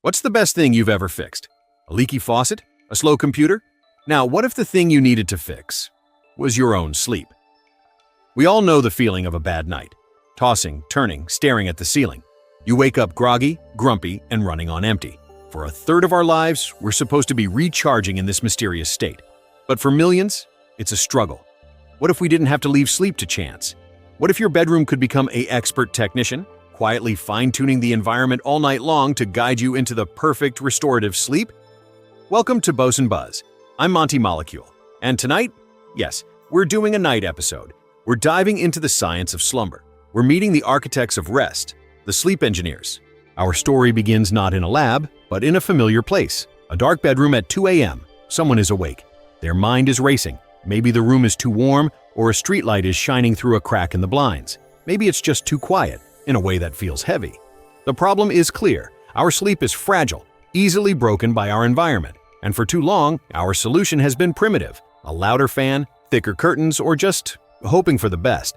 What's the best thing you've ever fixed? A leaky faucet? A slow computer? Now, what if the thing you needed to fix was your own sleep? We all know the feeling of a bad night. Tossing, turning, staring at the ceiling. You wake up groggy, grumpy, and running on empty. For a third of our lives, we're supposed to be recharging in this mysterious state. But for millions, it's a struggle. What if we didn't have to leave sleep to chance? What if your bedroom could become an expert technician, quietly fine-tuning the environment all night long to guide you into the perfect restorative sleep? Welcome to Boson Buzz. I'm Monty Molecule, and tonight, yes, we're doing a night episode. We're diving into the science of slumber. We're meeting the architects of rest, the sleep engineers. Our story begins not in a lab, but in a familiar place. A dark bedroom at 2 a.m. Someone is awake. Their mind is racing. Maybe the room is too warm, or a streetlight is shining through a crack in the blinds. Maybe it's just too quiet, in a way that feels heavy. The problem is clear. Our sleep is fragile, easily broken by our environment. And for too long, our solution has been primitive. A louder fan, thicker curtains, or just hoping for the best.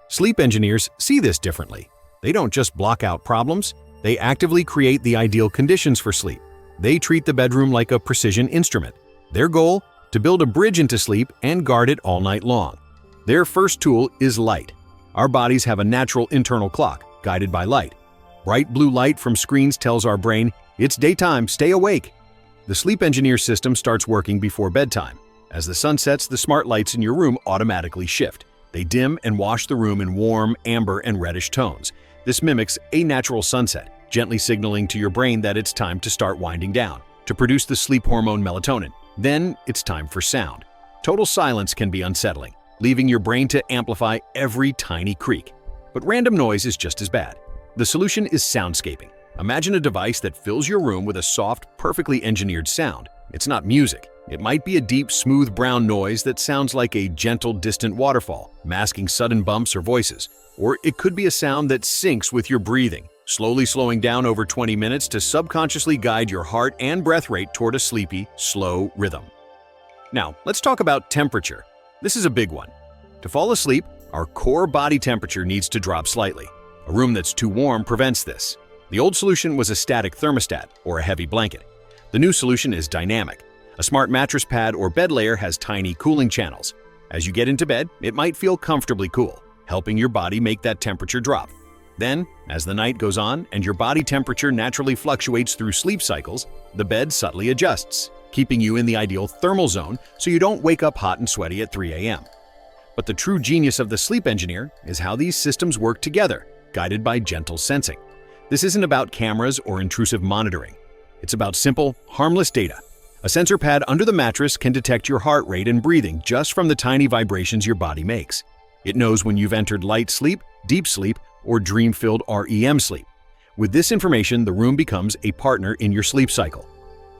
Sleep engineers see this differently. They don't just block out problems, they actively create the ideal conditions for sleep. They treat the bedroom like a precision instrument. Their goal? To build a bridge into sleep and guard it all night long. Their first tool is light. Our bodies have a natural internal clock, guided by light. Bright blue light from screens tells our brain, it's daytime, stay awake. The sleep engineer system starts working before bedtime. As the sun sets, the smart lights in your room automatically shift. They dim and wash the room in warm, amber, and reddish tones. This mimics a natural sunset, gently signaling to your brain that it's time to start winding down, to produce the sleep hormone melatonin. Then it's time for sound. Total silence can be unsettling, leaving your brain to amplify every tiny creak. But random noise is just as bad. The solution is soundscaping. Imagine a device that fills your room with a soft, perfectly engineered sound. It's not music. It might be a deep, smooth brown noise that sounds like a gentle, distant waterfall, masking sudden bumps or voices. Or it could be a sound that syncs with your breathing, slowly slowing down over 20 minutes to subconsciously guide your heart and breath rate toward a sleepy, slow rhythm. Now, let's talk about temperature. This is a big one. To fall asleep, our core body temperature needs to drop slightly. A room that's too warm prevents this. The old solution was a static thermostat or a heavy blanket. The new solution is dynamic. A smart mattress pad or bed layer has tiny cooling channels. As you get into bed, it might feel comfortably cool, helping your body make that temperature drop. Then, as the night goes on and your body temperature naturally fluctuates through sleep cycles, the bed subtly adjusts, keeping you in the ideal thermal zone so you don't wake up hot and sweaty at 3 a.m. But the true genius of the sleep engineer is how these systems work together, guided by gentle sensing. This isn't about cameras or intrusive monitoring. It's about simple, harmless data. A sensor pad under the mattress can detect your heart rate and breathing just from the tiny vibrations your body makes. It knows when you've entered light sleep, deep sleep, or dream-filled REM sleep. With this information, the room becomes a partner in your sleep cycle.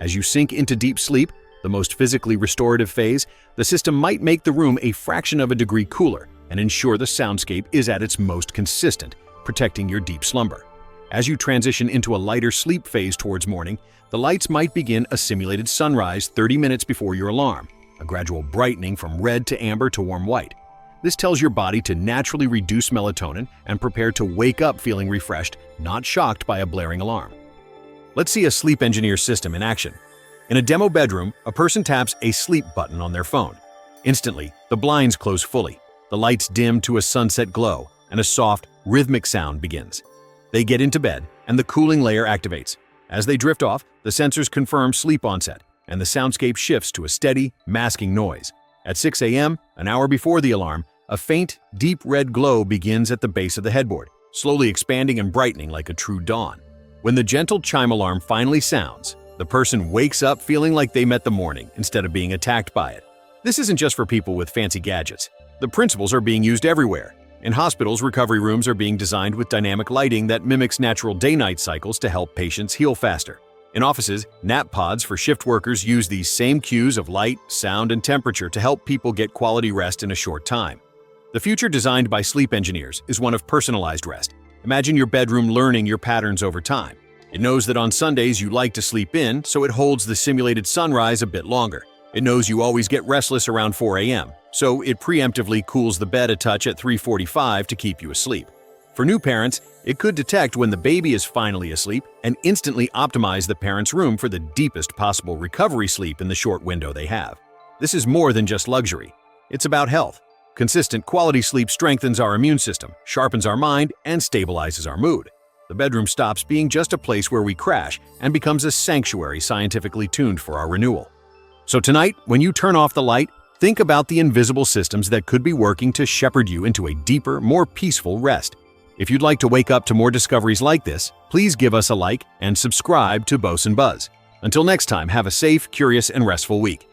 As you sink into deep sleep, the most physically restorative phase, the system might make the room a fraction of a degree cooler and ensure the soundscape is at its most consistent, protecting your deep slumber. As you transition into a lighter sleep phase towards morning, the lights might begin a simulated sunrise 30 minutes before your alarm, a gradual brightening from red to amber to warm white. This tells your body to naturally reduce melatonin and prepare to wake up feeling refreshed, not shocked by a blaring alarm. Let's see a sleep engineer system in action. In a demo bedroom, a person taps a sleep button on their phone. Instantly, the blinds close fully, the lights dim to a sunset glow, and a soft, rhythmic sound begins. They get into bed, and the cooling layer activates. As they drift off, the sensors confirm sleep onset, and the soundscape shifts to a steady, masking noise. At 6 a.m., an hour before the alarm, a faint, deep red glow begins at the base of the headboard, slowly expanding and brightening like a true dawn. When the gentle chime alarm finally sounds, the person wakes up feeling like they met the morning instead of being attacked by it. This isn't just for people with fancy gadgets. The principles are being used everywhere. In hospitals, recovery rooms are being designed with dynamic lighting that mimics natural day-night cycles to help patients heal faster. In offices, nap pods for shift workers use these same cues of light, sound, and temperature to help people get quality rest in a short time. The future designed by sleep engineers is one of personalized rest. Imagine your bedroom learning your patterns over time. It knows that on Sundays you like to sleep in, so it holds the simulated sunrise a bit longer. It knows you always get restless around 4 a.m., so it preemptively cools the bed a touch at 3:45 to keep you asleep. For new parents, it could detect when the baby is finally asleep and instantly optimize the parent's room for the deepest possible recovery sleep in the short window they have. This is more than just luxury. It's about health. Consistent quality sleep strengthens our immune system, sharpens our mind, and stabilizes our mood. The bedroom stops being just a place where we crash and becomes a sanctuary scientifically tuned for our renewal. So tonight, when you turn off the light, think about the invisible systems that could be working to shepherd you into a deeper, more peaceful rest. If you'd like to wake up to more discoveries like this, please give us a like and subscribe to Boson Buzz. Until next time, have a safe, curious, and restful week.